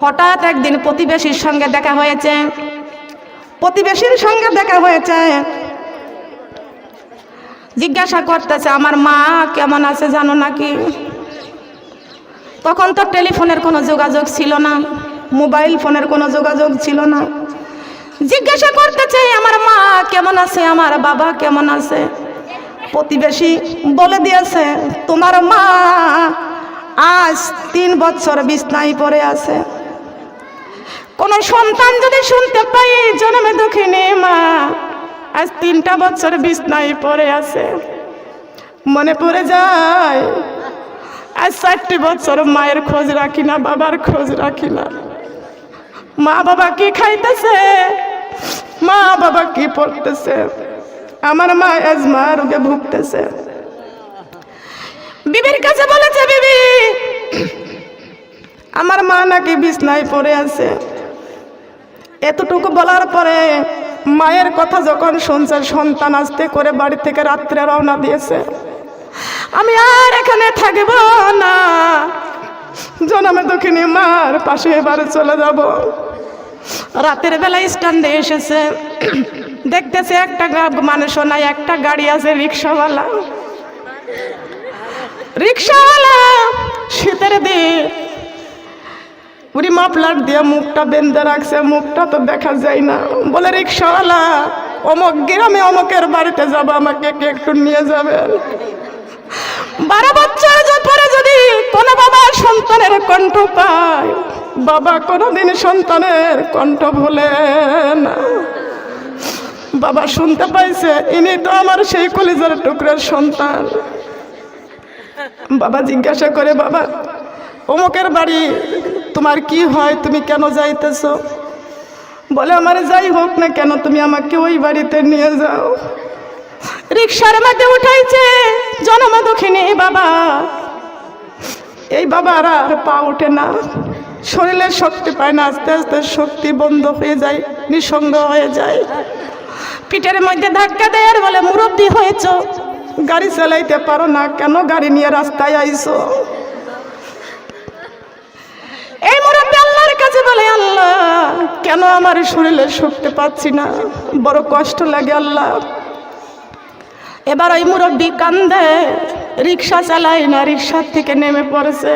হঠাৎ একদিন প্রতিবেশীর সঙ্গে দেখা হয়েছে। জিজ্ঞাসা করতেছে, আমার মা কেমন আছে জানো নাকি? তখন তো টেলিফোনের কোনো যোগাযোগ ছিল না, মোবাইল ফোনের কোনো যোগাযোগ ছিল না। জিজ্ঞাসা করতেছে, আমার মা কেমন আছে, আমার বাবা কেমন আছে? প্রতিবেশী বলে দিয়েছে, তোমার মা আজ 3 বছর বিছনায় পড়ে আছে। কোন সন্তান যদি শুনতে পাই জন্মে দুঃখিনী মা আজ 3টা বছর বিছনায় পড়ে আছে, মনে পড়ে যায় আজ 4টি বছর মায়ের খোঁজ রাখি না, বাবার খোঁজ রাখি না। মা বাবা কি খাইতেছে, মা বাবা কি পড়তেছে, আমার মা আজমা রোগে ভুগতেছে। বিবির কাছে বলেছে, বিবি আমার মা নাকি বিছনায় পড়ে আছে। এতটুকু বলার পরে মায়ের কথা যখন শুনছে, সন্তান আস্তে করে বাড়ি থেকে রাত্রে রওনা দিয়েছে। আমি আর এখানে থাকব না, জনমে দুঃখিনী মার পাশে এবারে চলে যাব। রাতের বেলা স্ট্যান্ডে এসেছে, দেখতেছে একটা মানুষও নাই, একটা গাড়ি আছে, রিক্সাওয়ালা। শীতের দিন পুরি মাফলার দিয়ে মুখটা বেঁধে রাখছে, মুখটা তো দেখা যায় না। বলে, রিক্সাওয়ালা অমুক গ্রামে অমুকের বাড়িতে যাব, আমাকে একটু নিয়ে যাবেন। 12 বছর পরে যদি কোনো বাবা সন্তানের কণ্ঠ পায়, বাবা কোনোদিন সন্তানের কণ্ঠ ভুলে না। বাবা শুনতে পাইছে, ইনি তো আমার সেই কলিজার টুকরার সন্তান। বাবা জিজ্ঞাসা করে, বাবা অমুকের বাড়ি তোমার কি হয়, তুমি কেন যাইতেছো? বলে, আমার যাই হোক না কেন, তুমি আমাকে ওই বাড়িতে নিয়ে যাও। রিক্সার মধ্যে উঠাইছে জনম দুঃখিনী বাবা। এই বাবার আর পা ওঠে না, শরীরের শক্তি পায় না, আস্তে আস্তে শক্তি বন্ধ হয়ে যায়, নিঃসঙ্গ হয়ে যায়। পিঠের মধ্যে ধাক্কা দেয় আর বলে, মুরব্বী হয়েছো, গাড়ি চালাইতে পারো না, কেন গাড়ি নিয়ে রাস্তায় আইছো? এই মুরব্বী আল্লাহর কাছে বলে, আল্লাহ কেন আমার শরীরের শক্তি পাচ্ছি না, বড় কষ্ট লাগে আল্লাহ। এবার ওই মুরব্বী কান্দে, রিক্সা চালাই না, রিক্সার থেকে নেমে পড়েছে।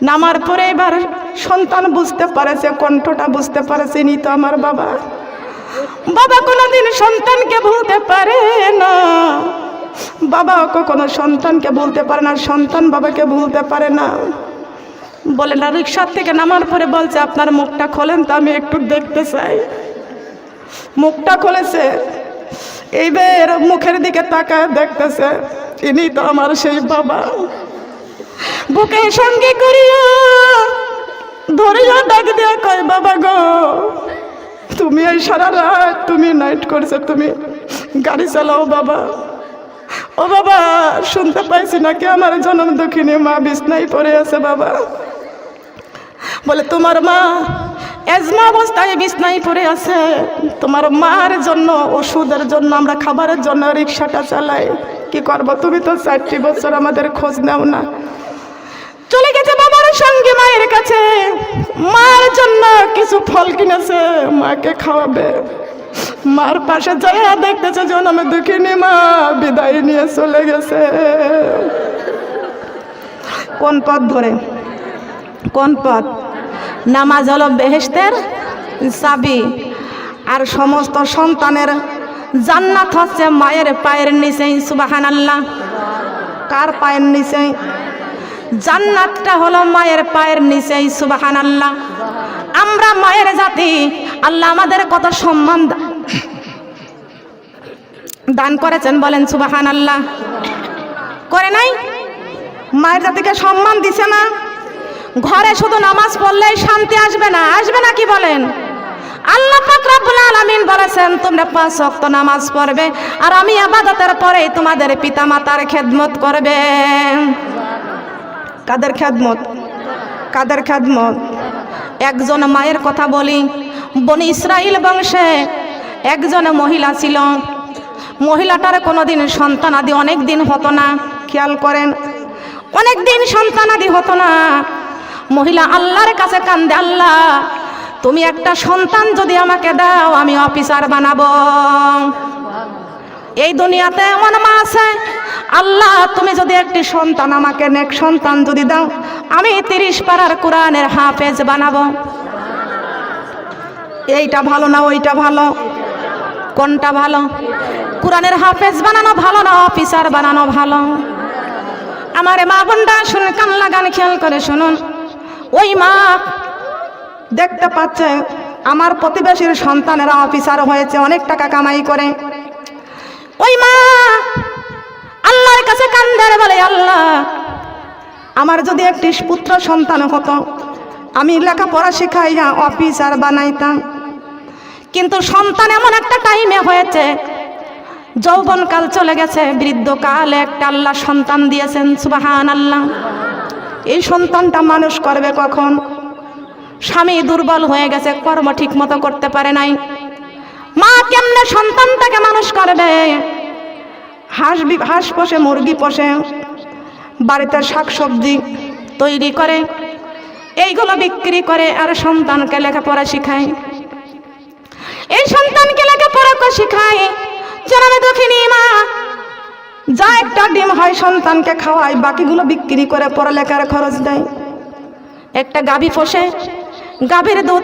নামার পরে এবার সন্তান বুঝতে পারেছে, কণ্ঠটা বুঝতে পারেছে, ইনি তো আমার বাবা। বাবা কোনোদিন সন্তানকে ভুলতে পারে না, বাবা কখনো সন্তানকে ভুলতে পারে না, সন্তান বাবাকে ভুলতে পারে না। বলে না, রিক্সার থেকে নামার পরে বলছে, আপনার মুখটা খোলেন তো, আমি একটু দেখতে চাই। মুখটা খুলেছে, এইবার মুখের দিকে তাকায় দেখতেছে, ইনি তো আমার সেই বাবা। বুকে সঙ্গে করিয়া ধরিয়া ডাক দিয়া কয়, বাবা গো, তুমি এই সারা রাত তুমি নাইট করছে, তুমি গাড়ি চালাও বাবা। ও বাবা, শুনতে পাইছি নাকি আমার জনম দুঃখিনী মা বিছনায় পড়ে আছে বাবা। বলে, তোমার মা এজমা অবস্থায় বিছনায় পড়ে আছে, তোমার মার জন্য, ওষুধের জন্য, আমরা খাবারের জন্য রিক্সাটা চালাই। কি করবো, তুমি তো 4টি বছর আমাদের খোঁজ নাও না। চলে গেছে বাবার সঙ্গে মায়ের কাছে, মার জন্য কিছু ফল কিনেছে, মাকে খাওয়াবে। মার পাশে যায় দেখতেছে জনমে দুঃখিনী মা বিদায় নিয়ে চলে গেছে। কোন পথ ধরে? কোন পথ? নামাজ হলো বেহেশতের চাবি, আর সমস্ত সন্তানের জান্নাত হচ্ছে মায়ের পায়ের নিচেই। সুবহানাল্লাহ। কার পায়ের নিচেই? জান্নাতটা হলো মায়ের পায়ের নিচেই। সুবহানাল্লাহ। আমরা মায়ের জাতি, আল্লাহ আমাদের কত সম্মান দান করেছেন, বলেন সুবহানাল্লাহ। করে নাই? মায়ের জাতিকে সম্মান দিছে না? ঘরে শুধু নামাজ পড়লেই শান্তি আসবে না, আসবে না কি বলেন? আল্লাহ পাক রব্বুল আলামিন বলেছেন, তোমরা 5 ওয়াক্ত নামাজ পড়বে, আর আমি ইবাদতের পরে তোমাদের পিতামাতার খেদমত করবে। কাদের খেদমত? কাদের খেদমত? একজন মায়ের কথা বলি। বনি ইসরাইল বংশে একজন মহিলা ছিল। মহিলাটার কোনোদিন সন্তানাদি অনেক দিন হতো না। খেয়াল করেন, অনেক দিন সন্তানাদি হতো না। মহিলা আল্লাহর কাছে কান্দে, আল্লাহ তুমি একটা সন্তান যদি আমাকে দাও আমি অফিসার বানাবো। এই দুনিয়াতে এমন মা আছে, আল্লাহ তুমি যদি একটি সন্তান আমাকে নেক সন্তান যদি দাও আমি 30 পারার কোরআনের হাফেজ বানাবো। এইটা ভালো না ওইটা ভালো? কোনটা ভালো? কোরআনের হাফেজ বানানো ভালো না অফিসার বানানো ভালো? আমার মা বোনরা শুনে কান লাগান খেয়াল করে শুনুন। ওই মা দেখতে পাচ্ছে আমার প্রতিবেশীর সন্তানেরা অফিসার হয়েছে, অনেক টাকা কামাই করে। ওই মা আল্লাহর কাছে কান্দে বলে, আল্লাহ আমার যদি একটি পুত্র সন্তান হতো আমি লেখাপড়া শিখাইয়া অফিসার বানাইতাম। কিন্তু সন্তান এমন একটা টাইমে হয়েছে, যৌবনকাল চলে গেছে, বৃদ্ধকালে একটা আল্লাহ সন্তান দিয়েছেন, সুবহানাল্লাহ। এই সন্তানটা মানুষ করবে কখন? স্বামী দুর্বল হয়ে গেছে, কর্ম ঠিক মতো করতে পারে নাই, মা কেমনে সন্তানটাকে মানুষ করবে? হাঁস পোষে, মুরগি পোষে, বাড়িতে শাকসবজি তৈরি করে, এইগুলো বিক্রি করে আর সন্তানকে লেখাপড়া শিখায়। এই সন্তানকে লেখাপড়া শিখায় জনাবে দক্ষিণী মা যা একটা ডিম হয় সন্তানকে খাওয়ায়, বাকিগুলো বিক্রি করে পড়ালেখার খরচ দেয়। একটা গাভী পোষে, গাভীর দুধ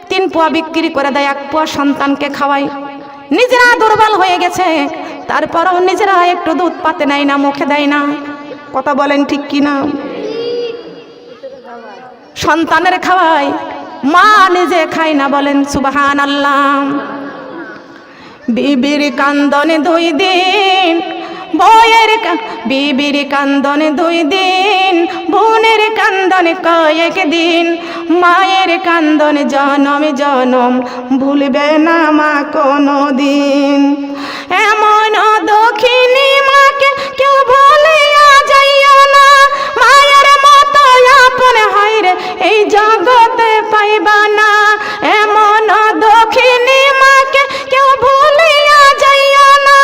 3 পোয়া বিক্রি করে দেয়, 1 পোয়া সন্তানকে খাওয়ায়। নিজেরা দুর্বল হয়ে গেছে, তারপরও নিজেরা একটু দুধ পাতে নেয় না, মুখে দেয় না। কথা বলেন ঠিক কিনা? সন্তানের খাওয়ায়, মা নিজে খায় না, বলেন সুবহানাল্লাহ। বিবির কান্দনে 2 দিন, বিবির কান্দনে 2 দিন, বোনের কান্দনে কয়েক দিন, মায়ের কান্দনে জনম জনম ভুলবে না মা কোনো দিন। এমন দক্ষিণী মাকে কেউ ভুলিয়া যাইও না, মায়ের মতো আপন হায়রে এই জগতে পাইবা না। এমন দক্ষিণী মাকে কেউ ভুলিয়া যাইও না,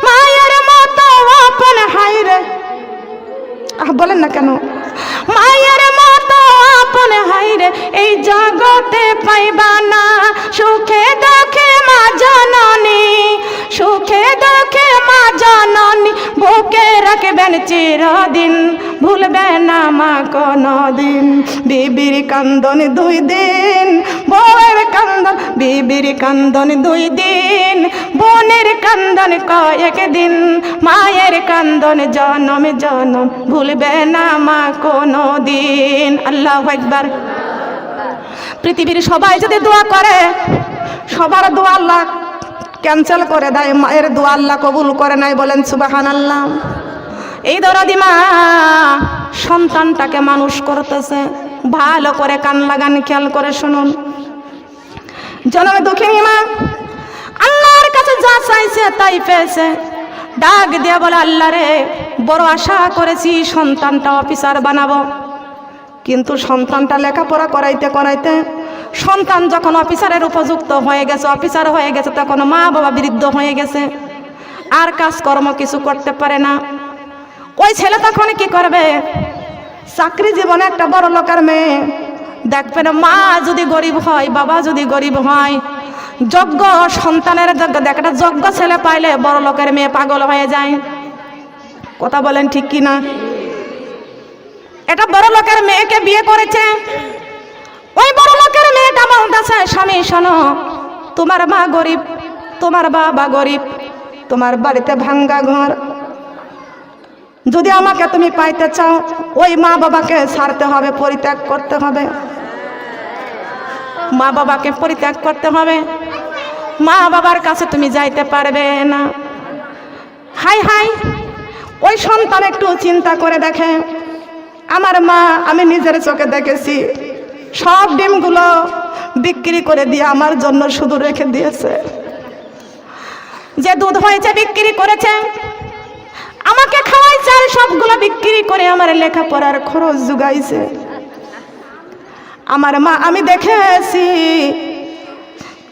মায়ের মতো আপন হায়রে, বলেন না কেন? মায়ের মতো আপন হায়রে এই জগতে পাইবা না। সুখে দুঃখে মা জননী, সুখে দুঃখে মা জননী বুকে রাখবেন চিরদিন, ভুলবে না মা কোনদিন। বিবির কান্দন 2 দিন, বউয়ের কান্দন, বিবির কান্দন 2 দিন, বোনের কান্দন কয়েক দিন, মায়ের কান্দন জনম জনম ভুলবে না মা কোনদিন। আল্লাহু আকবার। পৃথিবীর সবাই যদি দোয়া করে, সবার দোয়া আল্লাহ ক্যান্সেল করে দেয়, মায়ের দোয়া আল্লাহ কবুল করে নাই, বলেন সুবহানাল্লাহ। এই দরদি মা সন্তানটাকে মানুষ করতেছে, ভালো করে কান লাগান খেয়াল করে শুনুন। জনমে দুঃখিনী মা আল্লাহর কাছে যা চাইছে তাই পেয়েছে। ডাক দিয়ে বলে, আল্লাহ রে বড় আশা করেছি সন্তানটা অফিসার বানাবো, কিন্তু সন্তানটা লেখাপড়া করাইতে করাইতে সন্তান যখন অফিসারের উপযুক্ত হয়ে গেছে, অফিসার হয়ে গেছে, তখন মা বাবা বৃদ্ধ হয়ে গেছে, আর কাজকর্ম কিছু করতে পারে না। ওই ছেলে তখন কি করবে? চাকরি জীবনে একটা বড় লোকের মেয়ে দেখবেন, মা যদি গরিব হয়, বাবা যদি গরিব হয়, যোগ্য সন্তানের যোগ্য দেখ, একটা যোগ্য ছেলে পাইলে বড় লোকের মেয়ে পাগল হয়ে যায়। কথা বলেন ঠিক কিনা? এটা বড় লোকের মেয়েকে বিয়ে করেছে, ওই বড় লোকের মেয়েটা বলতেছে, স্বামী শোনো, তোমার মা গরিব, তোমার বাবা গরিব, তোমার বাড়িতে ভাঙ্গা ঘর, যদি আমাকে তুমি পাইতে চাও ওই মা বাবাকে ছাড়তে হবে, পরিত্যাগ করতে হবে, মা বাবাকে পরিত্যাগ করতে হবে, মা বাবার কাছে তুমি যাইতে পারবে না। হাই হাই, ওই সন্তান একটু চিন্তা করে দেখে, আমার মা আমি নিজের চোখে দেখেছি সব ডিমগুলো বিক্রি করে দিয়ে আমার জন্য শুধু রেখে দিয়েছে, যে দুধ হয়েছে বিক্রি করেছে, আমাকে খাওয়াইছে, আর সবগুলো বিক্রি করে আমার লেখাপড়ার খরচ জুগাইছে। আমার মা আমি দেখেছি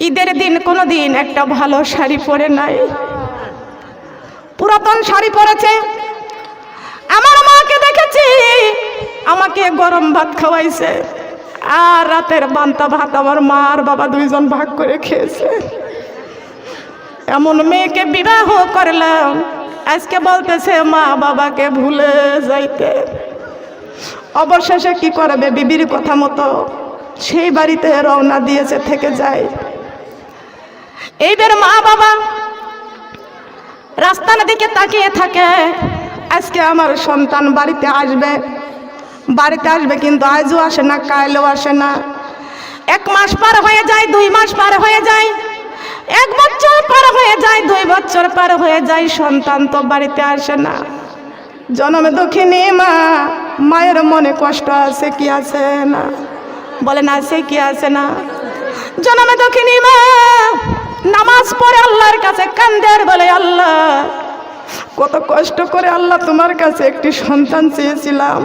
ঈদের দিন কোনো দিন একটা ভালো শাড়ি পরে নাই, পুরাতন শাড়ি পরেছে। আমার মাকে দেখেছি আমাকে গরম ভাত খাওয়াইছে, আর রাতের বান্তা ভাত আমার মা আর বাবা দুইজন ভাগ করে খেয়েছে। এমন মেয়েকে বিবাহ করলাম, আজকে বলতেছে মা বাবাকে ভুলে যাইতে। অবশেষে কি করবে, বিবির কথা মতো সেই বাড়িতে রওনা দিয়েছে, থেকে যায়। এইবার মা বাবা রাস্তার দিকে তাকিয়ে থাকে, আজকে আমার সন্তান বাড়িতে আসবে, কিন্তু আজও আসে না, কালও আসে না। 1 মাস পার হয়ে যায়, 2 মাস পার হয়ে যায়, 1 বছর পার হয়ে যায়, 2 বছর পার হয়ে যায়, সন্তান তো বাড়িতে আসে না। জনমে দুঃখিনী মা, মায়ের মনে কষ্ট আছে কি আছে না? বলেন আছে কি আছে না? জনমে দুঃখিনী মা নামাজ পড়ে আল্লাহর কাছে কান্দে আর বলে, আল্লাহ কত কষ্ট করে আল্লাহ তোমার কাছে একটি সন্তান চেয়েছিলাম,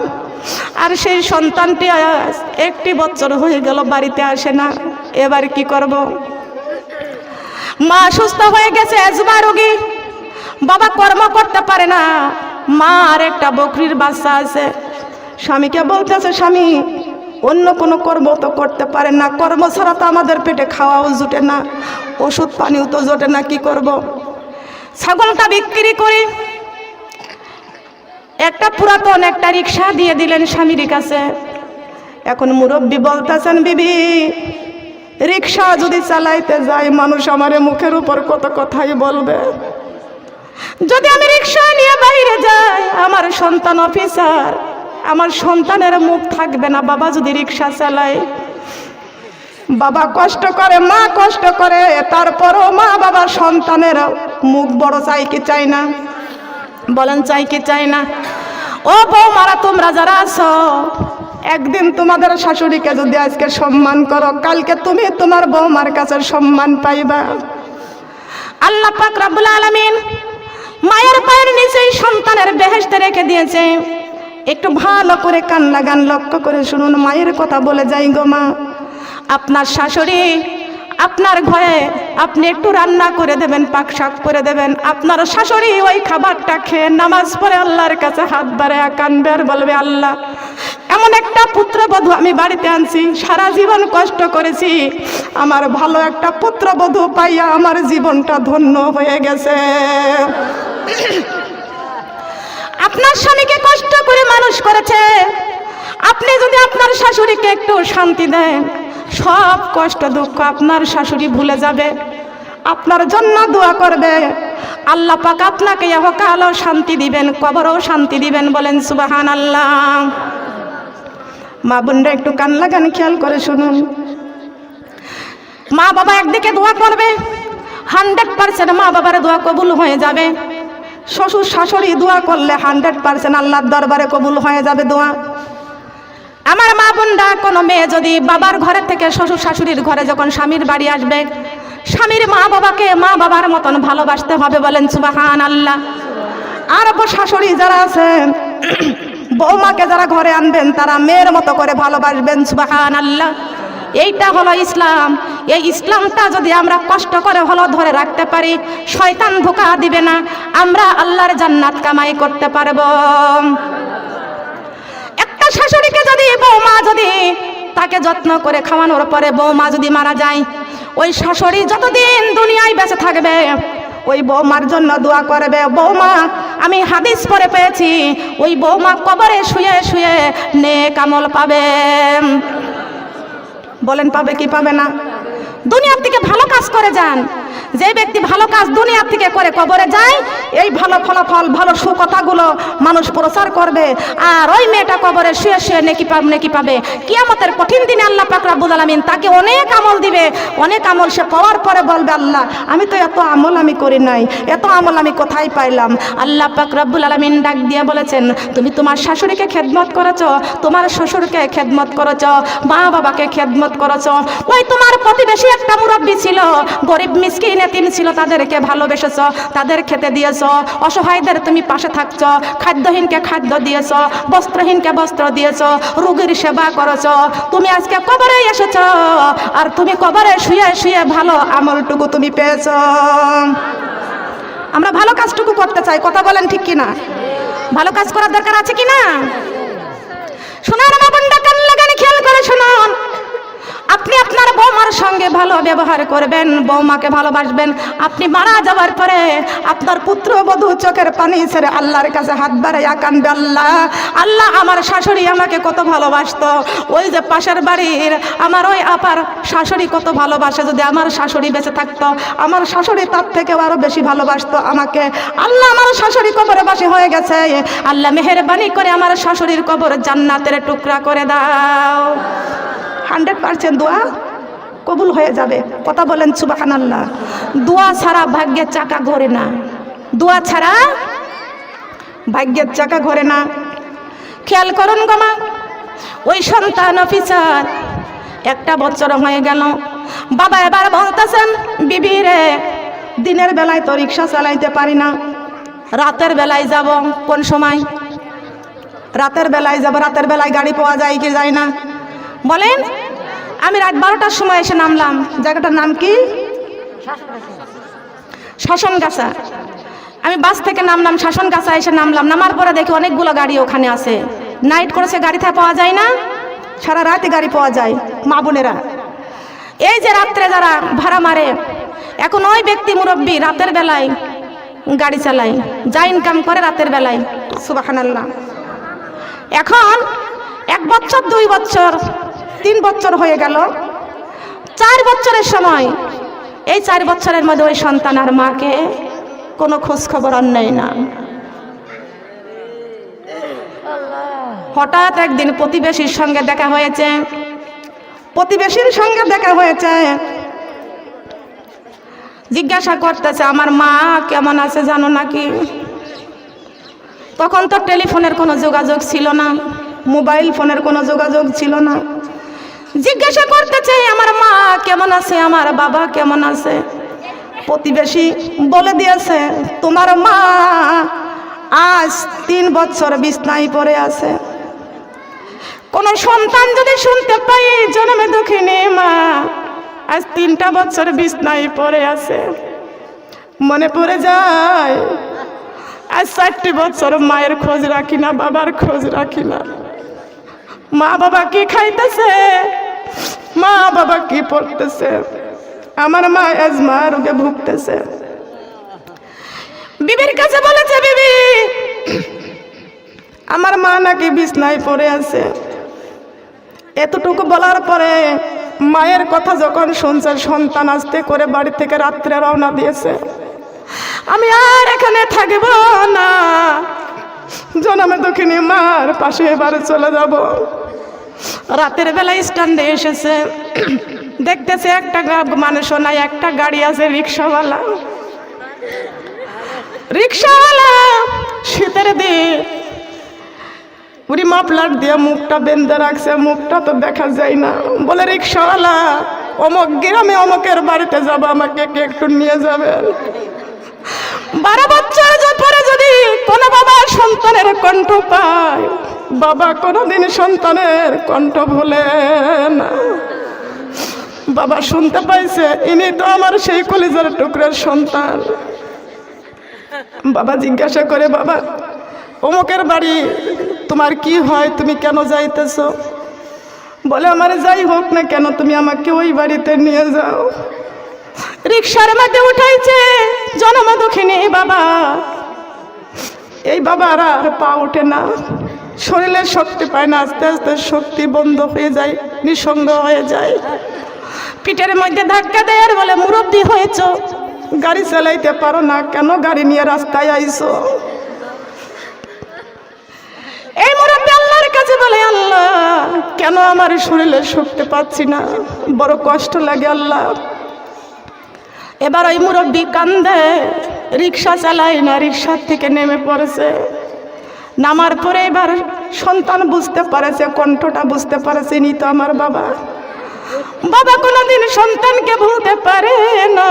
আর সেই সন্তানটি 1 বছর হয়ে গেল বাড়িতে আসে না, এবার কি করব? মা সুস্থ হয়ে গেছে, এজমা রোগী, বাবা কর্ম করতে পারে না, মা আর একটা বকরির বাচ্চা আছে। স্বামীকে বলতেছে, স্বামী অন্য কোনো কর্ম তো করতে পারে না, কর্ম ছাড়া তো আমাদের পেটে খাওয়াও জুটে না, ওষুধ পানিও তো জোটে না, কি করব? ছাগলটা বিক্রি করে একটা পুরাতন একটা রিক্সা দিয়ে দিলেন স্বামীর কাছে। এখন মুরব্বী বলতেছেন, বিবি রিক্সা যদি চালাইতে যাই, মানুষ আমার মুখের উপর কত কথাই বলবে। যদি আমি রিক্সা নিয়ে বাইরে যাই, আমার সন্তান অফিসার, আমার সন্তানের মুখ থাকবে না। বাবা যদি রিক্সা চালায়, বাবা কষ্ট করে, মা কষ্ট করে, তারপরও মা বাবা সন্তানের মুখ বড় চাই কি চাই না? বলেন চাই কি চাই না? ও বৌমারা তোমরা যারা আছো, একদিন তোমাদের শাশুড়িকে যদি আজকে সম্মান করো, কালকে তুমি তোমার বৌমার কাছে সম্মান পাইবা। আল্লাহ পাক রব্বুল আলামিন মায়ের পায়ের নিচেই সন্তানের বেহেশতে রেখে দিয়েছে। একটু ভালো করে কান লাগান, লক্ষ্য করে শুনুন, মায়ের কথা বলে যাই গো মা। আপনার শাশুড়ি আপনার ঘরে আপনি একটু রান্না করে দেবেন, পাক শাক করে দেবেন, আপনার শাশুড়ি ওই খাবারটা খেয়ে নামাজ পড়ে আল্লাহর কাছে হাত বাড়ায় কাঁদবে আর বলবে, আল্লাহ এমন একটা পুত্রবধূ আমি বাড়িতে আনছি, সারা জীবন কষ্ট করেছি, আমার ভালো একটা পুত্রবধূ পাইয়া আমার জীবনটা ধন্য হয়ে গেছে। আপনার স্বামীকে কষ্ট করে মানুষ করেছে, আপনি যদি আপনার শাশুড়িকে একটু শান্তি দেন, সব কষ্ট দুঃখ আপনার শাশুড়ি ভুলে যাবে, আপনার জন্য দোয়া করবে। আল্লাহ পাক আপনাকে ইহকালও শান্তি দিবেন, কবরেও শান্তি দিবেন। বলেন সুবহানাল্লাহ। মা বোনরা একটু কান লাগান, খেয়াল করে শুনুন। মা বাবা একদিকে দোয়া করবে, 100% মা বাবার দোয়া কবুল হয়ে যাবে। শ্বশুর শাশুড়ি দোয়া করলে 100% আল্লাহর দরবারে কবুল হয়ে যাবে দোয়া। আমার মা বোনরা, কোনো মেয়ে যদি বাবার ঘরে থেকে শ্বশুর শাশুড়ির ঘরে যখন স্বামীর বাড়ি আসবে, স্বামীর মা বাবাকে মা বাবার মতন ভালোবাসতে হবে। বলেন সুবহানাল্লাহ। আর শাশুড়ি যারা আছেন, বৌমাকে যারা ঘরে আনবেন, তারা মেয়ের মতো করে ভালোবাসবেন। সুবহানাল্লাহ। এইটা হলো ইসলাম। এই ইসলামটা যদি আমরা কষ্ট করে হলো ধরে রাখতে পারি, শয়তান ধোঁকা দিবে না, আমরা আল্লাহর জান্নাত কামাই করতে পারবো। একটা শাশুড়িকে যদি বৌমা যদি তাকে যত্ন করে খাওয়ানোর পরে বৌমা যদি মারা যায়, ওই শাশুড়ি যতদিন দুনিয়ায় বেঁচে থাকবে ওই বৌমার জন্য দোয়া করবে। বৌমা, আমি হাদিস পড়ে পেয়েছি, ওই বৌমা কবরে শুয়ে শুয়ে নেক আমল পাবে। বলেন পাবে কি পাবে না? দুনিয়ার থেকে ভালো কাজ করে যান। যে ব্যক্তি ভালো কাজ দুনিয়ার থেকে করে কবরে যায়, এই ভালো ফলাফল, ভালো সুকথাগুলো মানুষ প্রচার করবে, আর ওই মেয়েটা কবরে শুয়ে শুয়ে নেকি পাবে। কিয়ামতের কঠিন দিনে আল্লাহ পাক রব্বুল আলামিন তাকে অনেক আমল দিবে। অনেক আমল সে পাওয়ার পরে বলবে, আল্লাহ আমি তো এত আমল আমি করি নাই, এত আমল আমি কোথায় পাইলাম? আল্লাহ পাক রব্বুল আলামিন ডাক দিয়ে বলেছেন, তুমি তোমার শাশুড়িকে খেদমত করেছো, তোমার শ্বশুরকে খেদমত করেছো, মা বাবাকে খেদমত করেছো, ওই তোমার প্রতিবেশী একটা মুরব্বী ছিল, গরিব মিসকিন এতিম ছিল, তাদেরকে ভালোবেসেছ, তাদের খেতে দিয়েছ, অসহায়দের তুমি পাশে থাকছ, খাদ্যহীনকে খাদ্য দিয়েছ, বস্ত্রহীনকে বস্ত্র দিয়েছ, রোগীর সেবা করেছ। তুমি আজকে কবরে এসেছ, আর তুমি কবরে শুয়ে শুয়ে ভালো আমলটুকু তুমি পেয়েছ। আমরা ভালো কাজটুকু করতে চাই, কথা বলেন ঠিক কিনা? ভালো কাজ করার দরকার আছে কিনা? শোনার বাবনটা কান লাগান, খেয়াল করে শুনুন। আপনি আপনার বৌমার সঙ্গে ভালো ব্যবহার করবেন, বৌমাকে ভালোবাসবেন। আপনি মারা যাওয়ার পরে আপনার পুত্রবধূ চোখের পানি ছেড়ে আল্লাহর কাছে হাত বাড়াইয়া কাঁদবে, আল্লাহ আল্লাহ আমার শাশুড়ি আমাকে কত ভালোবাসতো, ওই যে পাশের বাড়ির আমার ওই আপার শাশুড়ি কত ভালোবাসে, যদি আমার শাশুড়ি বেঁচে থাকতো আমার শাশুড়ি তার থেকেও আরো বেশি ভালোবাসতো আমাকে। আল্লাহ আমার শাশুড়ি কবরে বাসী হয়ে গেছে, আল্লাহ মেহেরবানি করে আমার শাশুড়ির কবর জান্নাতের টুকরা করে দাও। 100% দোয়া কবুল হয়ে যাবে। কথা বলেন সুবহানাল্লাহ। দোয়া ছাড়া ভাগ্যের চাকা ঘোরে না, দোয়া ছাড়া ভাগ্যের চাকা ঘোরে না। খেয়াল করুন গোমা, ওই সন্তান অফিসার 1 বছর হয়ে গেল। বাবা এবার বলতেছেন, বিবি রে দিনের বেলায় তো রিক্সা চালাইতে পারি না, রাতের বেলায় যাব। কোন সময়? রাতের বেলায় যাব। রাতের বেলায় গাড়ি পাওয়া যায় কি যায় না বলেন? আমি রাত 12টার সময় এসে নামলাম। জায়গাটার নাম কি? শাসনগাছা। আমি বাস থেকে নামলাম, শাসনগাছা এসে নামলাম। নামার পরে দেখি অনেকগুলো গাড়ি ওখানে আছে। নাইট করেছে, গাড়ি থেকে পাওয়া যায় না, সারা রাতে গাড়ি পাওয়া যায়। মা বোনেরা, এই যে রাত্রে যারা ভাড়া মারে, এখন ওই ব্যক্তি মুরব্বী রাতের বেলায় গাড়ি চালায়, যা ইনকাম করে রাতের বেলায়। সুবহানাল্লাহ। এখন 1 বছর 2 বছর 3 বছর হয়ে গেল, 4 বছরের সময়, এই 4 বছরের মধ্যে ওই সন্তান আর মাকে কোনো খোঁজ খবর আর নেয় না। হঠাৎ একদিন প্রতিবেশীর সঙ্গে দেখা হয়েছে, প্রতিবেশীর সঙ্গে দেখা হয়েছে, জিজ্ঞাসা করতেছে আমার মা কেমন আছে জানো নাকি? তখন তো টেলিফোনের কোনো যোগাযোগ ছিল না, মোবাইল ফোনের কোনো যোগাযোগ ছিল না। জিজ্ঞাসা করতেছে আমার মা কেমন আছে, আমার বাবা কেমন আছে? প্রতিবেশী বলে দিয়েছে তোমার মা আজ 3 বছর বিছনায় পড়ে আছে। কোন সন্তান যদি শুনতে পাই জন্মে দুঃখিনী মা আজ 3টা বছর বিছনায় পড়ে আছে, মনে পড়ে যায় আজ 4টি বছর মায়ের খোঁজ রাখি না, বাবার খোঁজ রাখি না। মা বাবা কি খাইতেছে, মা বাবা কি পড়তেছে, আমার মা আজমা রোগে ভুগতেছে। বিবির কাছে বলেছে বিবি আমার মা নাকি বিছনায় পড়ে আছে। এতটুকু বলার পরে মায়ের কথা যখন শুনছে, সন্তান আস্তে করে বাড়ি থেকে রাত্রে রওনা দিয়েছে। আমি আর এখানে থাকব না, জনমে দুঃখিনী মার পাশে এবারে চলে যাব। রাতের বেলা স্ট্যান্ডে এসেছে, দেখতেছে একটা মানুষও নাই, একটা গাড়ি আছে, রিক্সাওয়ালা। রিক্সাওয়ালা শীতের দিন উনি মাফলার দিয়ে মুখটা বেঁধে রাখছে, মুখটা তো দেখা যায় না। বলে রিক্সাওয়ালা অমুক গ্রামে অমুকের বাড়িতে যাব, আমাকে একটু নিয়ে যাবেন। 12 বছর পরে যদি কোনো বাবা সন্তানের কণ্ঠ পায়, বাবা কোনোদিন সন্তানের কণ্ঠ ভোলে না। বাবা শুনতে পাইছে ইনি তো আমার সেই কলিজার টুকরার সন্তান। বাবা জিজ্ঞাসা করে বাবা অমুকের বাড়ি তোমার কি হয়, তুমি কেন যাইতেছ? বলে আমার যাই হোক না কেন তুমি আমাকে ওই বাড়িতে নিয়ে যাও। রিক্সার মধ্যে উঠাইছে জনম দুঃখিনী বাবা। এই বাবার আর পা ওঠে না, শরীরের শক্তি পায় না, আস্তে আস্তে শক্তি বন্ধ হয়ে যায়, নিঃসঙ্গ হয়ে যায়। পিঠের মধ্যে ধাক্কা দেয় আর বলে মুরব্বী হয়েছ, গাড়ি চালাইতে পারো না, কেন গাড়ি নিয়ে রাস্তায় আইছো? এই মুরব্বী আল্লাহর কাছে বলে আল্লাহ কেন আমার শরীরের শক্তি পাচ্ছি না, বড় কষ্ট লাগে আল্লাহ। এবার ওই মুরব্বী কান্দে, রিক্সা চালায় না, রিক্সার থেকে নেমে পড়েছে। নামার পরে এবার সন্তান বুঝতে পারেছে, কণ্ঠটা বুঝতে পারেছে ইনি তো আমার বাবা। বাবা কোনোদিন সন্তানকে ভুলতে পারে না,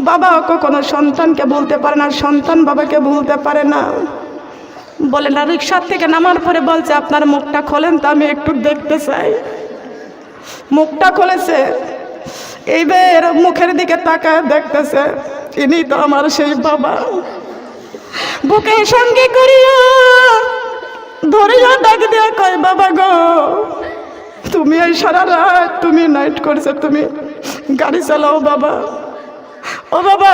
বাবা কখনো সন্তানকে ভুলতে পারে না, সন্তান বাবাকে ভুলতে পারে না। বলে না রিক্সার থেকে নামার পরে বলছে আপনার মুখটা খোলেন তো আমি একটু দেখতে চাই। মুখটা খুলেছে, এইবার মুখের দিকে তাকায় দেখতেছে ইনি তো আমার সেই বাবা। বুকে সঙ্গে করিয়া ধরিয়া ডাক দিয়া কয় বাবা গো, তুমি এই সারা রাত তুমি নাইট করছো, তুমি গাড়ি চালাও বাবা। ও বাবা,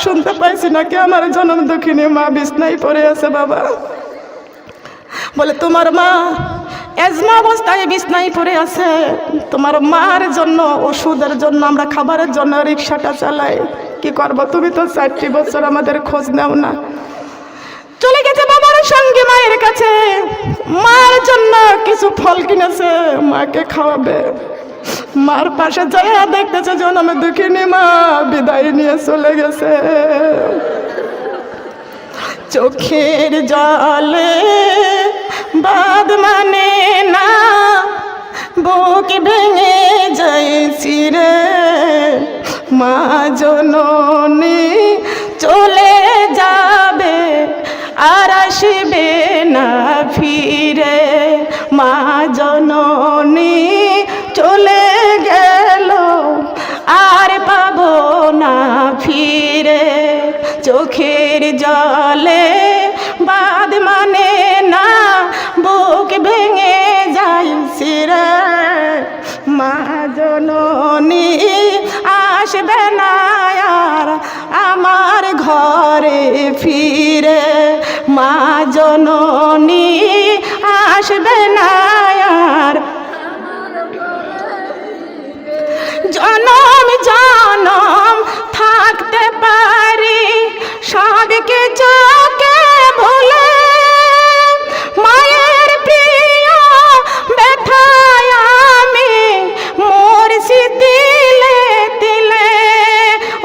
শুনতে পাইছি নাকি আমার জনম দুঃখিনী মা বিছনায় পড়ে আছে বাবা। বলে তোমার মা এজমা অবস্থায় বিছনায় পড়ে আছে, তোমার মার জন্য ওষুধের জন্য আমরা খাবারের জন্য রিক্সাটা চালাই, কি করবো? তুমি তো 4টি বছর আমাদের খোঁজ নাও না। চলে গেছে বাবার সঙ্গে মায়ের কাছে, মার জন্য কিছু ফল কিনেছে, মাকে খাওয়াবে। মার পাশে যায় দেখতেছে জনমে দুঃখিনী মা বিদায় নিয়ে চলে গেছে। চোখের জলে বাদ মানে না, বুক ভেঙে যাইছি রে, মা জননী চলে যাবে আর আসবে না ফিরে, মা জননী চলে গেল আর পাবো না ফিরে। চোখের জলে বাদ মানে না, বুক ভেঙে যাইছি রে, মা জননী আসবে না আর আমার ঘরে ফিরে, মা জননী আসবে না আর। জনম জনম থাকতে পারি সবকে চোখে ভুলে, মায়ের প্রিয় ব্যথায় আমি মরছি তিলে তিলে।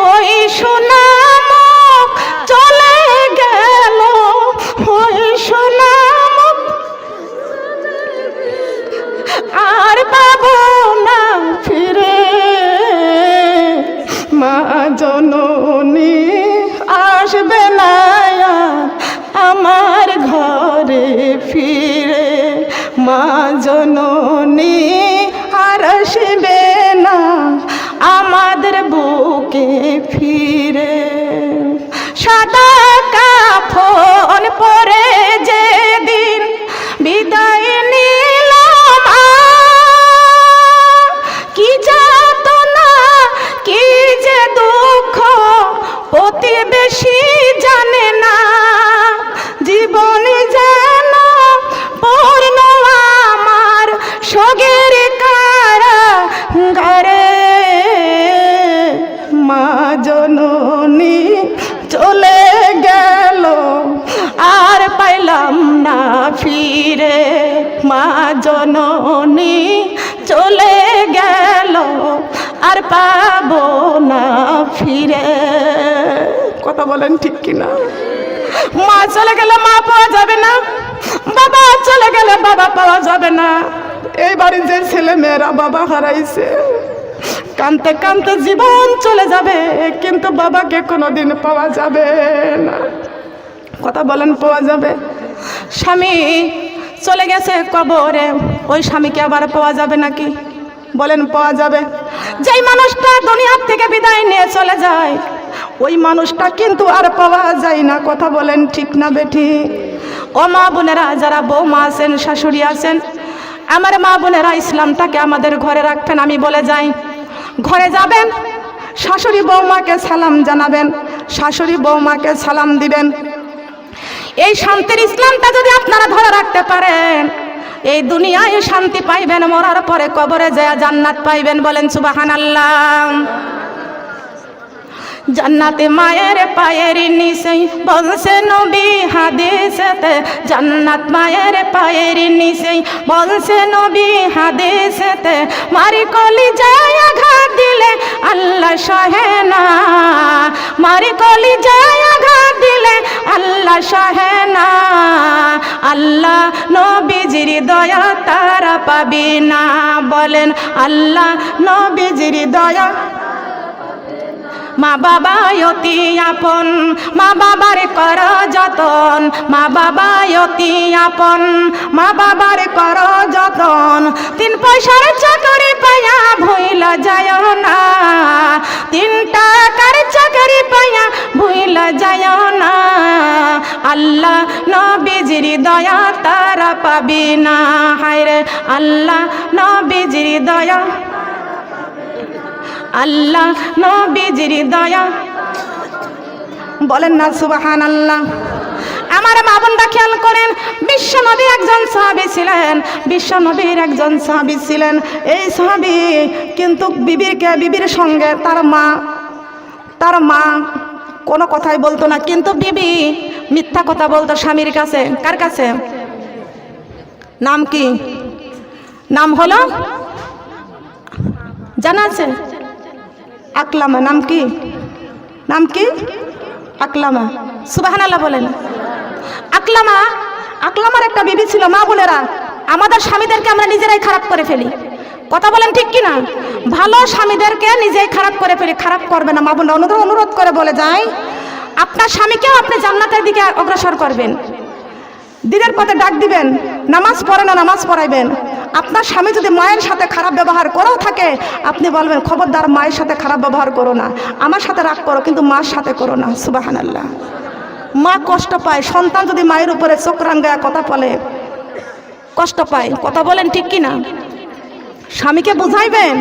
ওই সোনাম চলে গেল, ওই সোনাম আর পাবো না ফিরে, মা জননী আসবে না আমার ঘরে ফিরে, মা জননী আর আসবে না আমাদের বুকে ফিরে। সাদা কাফন পরে যেদিন বিদায় নিলাম, কি যাতনা কি যে দুঃখ প্রতিবেশী জানে না, জীবনে যেন পূর্ণ আমার সোগের কারাগারে, মা জননী চলে গেল আর পাইলাম না ফিরে, মা জননী চলে গেল আর পাবো না ফিরে। কথা বলেন ঠিক কিনা? মা চলে গেলে মা পাওয়া যাবে না, বাবা চলে গেলে বাবা পাওয়া যাবে না। এই বাড়ির যে ছেলে মেয়েরা বাবা হারাইছে, কানতে কানতে জীবন চলে যাবে, কিন্তু বাবাকে কোনোদিন পাওয়া যাবে না। কথা বলেন, পাওয়া যাবে? স্বামী চলে গেছে কবরে, ওই স্বামীকে আবার পাওয়া যাবে নাকি? বলেন পাওয়া যাবে? যেই মানুষটা দুনিয়ার থেকে বিদায় নিয়ে চলে যায়, ওই মানুষটা কিন্তু আর পাওয়া যায় না। কথা বলেন ঠিক না বেঠি? ও মা বোনেরা, যারা বৌমা আছেন, শাশুড়ি আছেন, আমার মা বোনেরা, ইসলামটাকে আমাদের ঘরে রাখবেন। আমি বলে যাই, ঘরে যাবেন, শাশুড়ি বৌমাকে সালাম জানাবেন, শাশুড়ি বৌমাকে সালাম দিবেন। এই শান্তির ইসলামটা যদি আপনারা ধরে রাখতে পারেন, এই দুনিয়ায় শান্তি পাইবেন, মরার পরে কবরে যায় জান্নাত পাইবেন। বলেন সুবহানাল্লাহ। জান্নাতে মায়ের পায়ের নিচেই বলছে নবী হাদিসেতে, জান্নাত মায়ের পায়ের নিচেই বলছে নবী হাদিসেতে, মারি কলি যায় আঘাত দিলে আল্লাহ সহে না, মারি কলি যায় আঘাত দিলে আল্লাহ সহে না, আল্লাহ নবীজির দয়া তারা পাবি না। বলেন আল্লাহ নবীজির দয়া। মা বাবা অতি আপন, মা বাবার কর যতন, মা বাবা অতি আপন, মা বাবার কর যতন। 3 পয়সার চাকরি পাইয়া ভুইলা যায় না, 3 টাকার চাকরি পাইয়া ভুইলা যায় না, আল্লাহ নবীজির দয়া তারা পাবি না। হায়রে আল্লাহ নবীজির দয়া, আল্লাহ নবীজির দয়া, বলেন না সুবহানাল্লাহ। আমার মা বোনরা খেয়াল করেন, বিশ্ব নবী একজন সাহাবী ছিলেন, বিশ্ব নবীর একজন সাহাবী ছিলেন। এই সাহাবী কিন্তু বিবির সঙ্গে তার মা কোনো কথাই বলতো না, কিন্তু বিবি মিথ্যা কথা বলতো স্বামীর কাছে। কার কাছে? নাম কি? নাম হলো, জানা আছে? আকলামা। নাম কি? নাম কি? আকলামা। সুবহানাল্লাহ বলেন। আকলামার একটা বিবি ছিল। মা বোনেরা, আমাদের স্বামীদেরকে আমরা নিজেরাই খারাপ করে ফেলি, কথা বলেন ঠিক কিনা? ভালো স্বামীদেরকে নিজেই খারাপ করে ফেলি। খারাপ করবে না মা বোনরা, অনুরোধ করে বলে যায়, আপনার স্বামীকেও আপনি জান্নাতের দিকে অগ্রসর করবেন, দিনের পথে ডাক দিবেন, নামাজ পড়ে না নামাজ পড়াইবেন। আপনার স্বামী যদি মায়ের সাথে খারাপ ব্যবহার করেও থাকে, আপনি বলবেন খবরদার মায়ের সাথে খারাপ ব্যবহার করো না, আমার সাথে রাগ করো কিন্তু মার সাথে করো না। সুবহানাল্লাহ। মা কষ্ট পায়, সন্তান যদি মায়ের উপরে চোখ রাঙ্গায় কথা বলে কষ্ট পায়, কথা বলেন ঠিক কিনা? স্বামীকে বুঝাইবেন।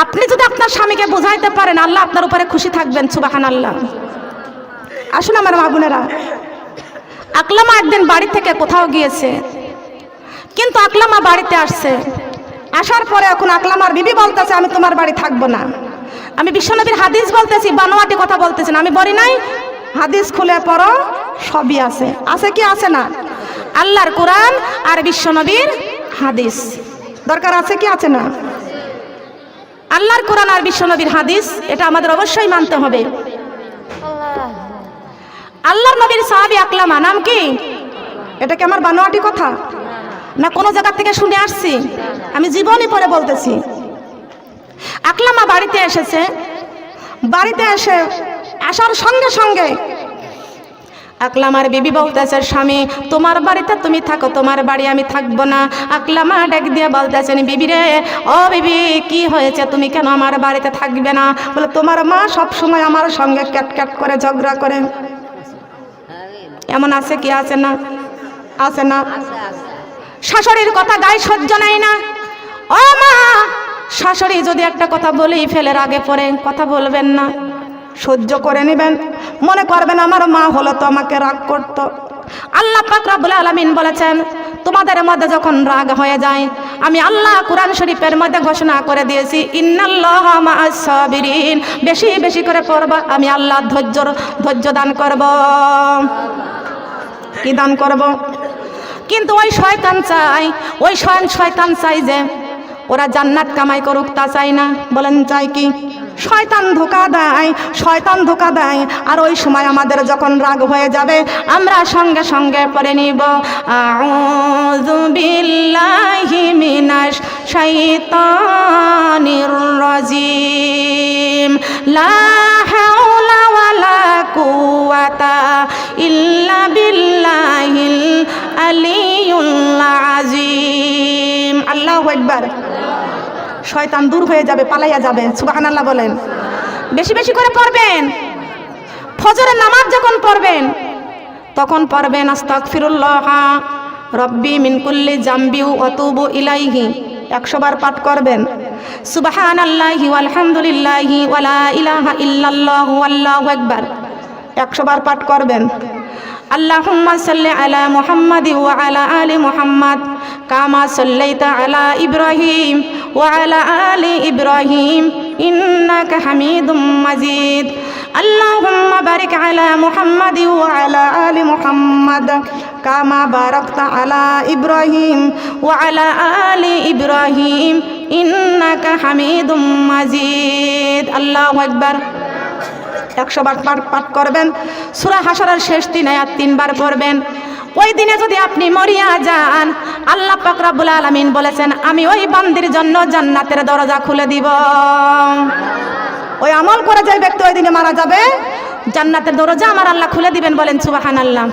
আপনি যদি আপনার স্বামীকে বুঝাইতে পারেন, আল্লাহ আপনার উপরে খুশি থাকবেন। সুবহানাল্লাহ। আসুন আমার মা বোনেরা, আকলামা একদিন বাড়ি থেকে কোথাও গিয়েছে, কিন্তু আকলামা বাড়িতে আসছে। আসার পরে এখন আকলামার বিবি বলতেছে, আমি তোমার বাড়ি থাকবো না। আমি বিশ্বনবীর হাদিস বলতেছি, বানোয়াটি কথা বলতেছি না, আমি বলি নাই। হাদিস খুলে পড়ো, সবই আছে। আছে কি আছে না? আল্লাহর কোরআন আর বিশ্বনবীর হাদিস দরকার আছে কি আছে না? আল্লাহর কোরআন আর বিশ্বনবীর হাদিস এটা আমাদের অবশ্যই মানতে হবে। আল্লাহর নবীর সাহাবী আকলামা, নাম কি? এটা কি আমার বানোয়াটি কথা না কোনো জায়গা থেকে শুনে আসছি? আমি জীবনই পরে বলতেছি। আকলামা বাড়িতে এসেছে। বাড়িতে আসার সঙ্গে সঙ্গে আকলামার বিবি বলতেছে, স্বামী তোমার বাড়িতে তুমি থাকো, তোমার বাড়ি আমি থাকবো না। আকলামা ডাক দিয়ে বলতেছেন, বিবি রে, ও বিবি কি হয়েছে, তুমি কেন আমার বাড়িতে থাকবে না? বলে তোমার মা সব সময় আমার সঙ্গে ক্যাট করে ঝগড়া করে। এমন আছে কি আছে না? আছে না? শাশুড়ির কথা গায়ে সহ্য নাই না। ও মা, শাশুড়ি যদি একটা কথা বলেই ফেলে রাগে পড়ে, কথা বলবেন না, সহ্য করে নেবেন। মনে করবেন আমার মা হলো তো আমাকে রাগ করতো। আল্লাহ পাক রব্বুল আলামিন বলেছেন, তোমাদের মধ্যে যখন রাগ হয়ে যায়, আমি আল্লাহ কোরআন শরীফের মধ্যে ঘোষণা করে দিয়েছি, ইন্নাল্লাহা মাআস সাবিরিন। বেশি বেশি করে পড়বা, আমি আল্লাহ ধৈর্য দান করব। কি দান করব? কিন্তু ওই শয়তান চাই যে ওরা জান্নাত কামাই করুক, তা চাই না। বলেন চাই কি? শয়তান ধোঁকা দেয়। আর ওই সময় আমাদের যখন রাগ হয়ে যাবে, আমরা সঙ্গে সঙ্গে পড়ে নিব, আউযু বিল্লাহি মিনাশ শাইতানির রাজিম, লা হাওলা ওয়ালা কুওয়াতা ইল্লা বিল্লাহিল আলিয়্যুল আযীম। আল্লাহু আকবার। শয়তান দূর হয়ে যাবে, পালাইয়া যাবে। সুবহানাল্লাহ বলেন। বেশি বেশি করে পড়বেন। ফজরের নামাজ যখন পড়বেন তখন পড়বেন, আস্তাগফিরুল্লাহ রব্বি মিন কুল্লি জামবি ওয়া আতুবু ইলাইহি। 100 বার পাঠ করবেন। সুবহানাল্লাহি ওয়ালহামদুলিল্লাহি ওয়া লা ইলাহা ইল্লাল্লাহু আল্লাহু আকবার। 100 বার পাঠ করবেন। আল্লাহুম্মা সাল্লি আলা মুহাম্মাদ ওয়া আলা আলি মুহাম্মাদ কামা সাল্লাইতা আলা ইব্রাহিম ওয়া আলা আলি ইব্রাহিম ইন্নাকা হামিদুম মাজিদ। আল্লাহুম্মা বারিক আলা মুহাম্মাদ ওয়া আলা আলি মুহাম্মাদ কামা বারাকতা আলা ইব্রাহিম ওয়া আলা আলি ইব্রাহিম ইন্নাকা হামিদুম মাজিদ। আল্লাহু আকবার। 100 বার পাঠ করবেন। সূরা হাশরের শেষ 3 আয়াত 3 বার পড়বেন। ওই দিনে যদি আপনি মরিয়া যান, আল্লাহ পাক রব্বুল আলামিন বলেছেন, আমি ওই বান্দির জন্য জান্নাতের দরজা খুলে দিব। ওই আমল করে যে ব্যক্তি ওই দিনে মারা যাবে, জান্নাতের দরজা আমার আল্লাহ খুলে দিবেন। বলেন সুবহানাল্লাহ।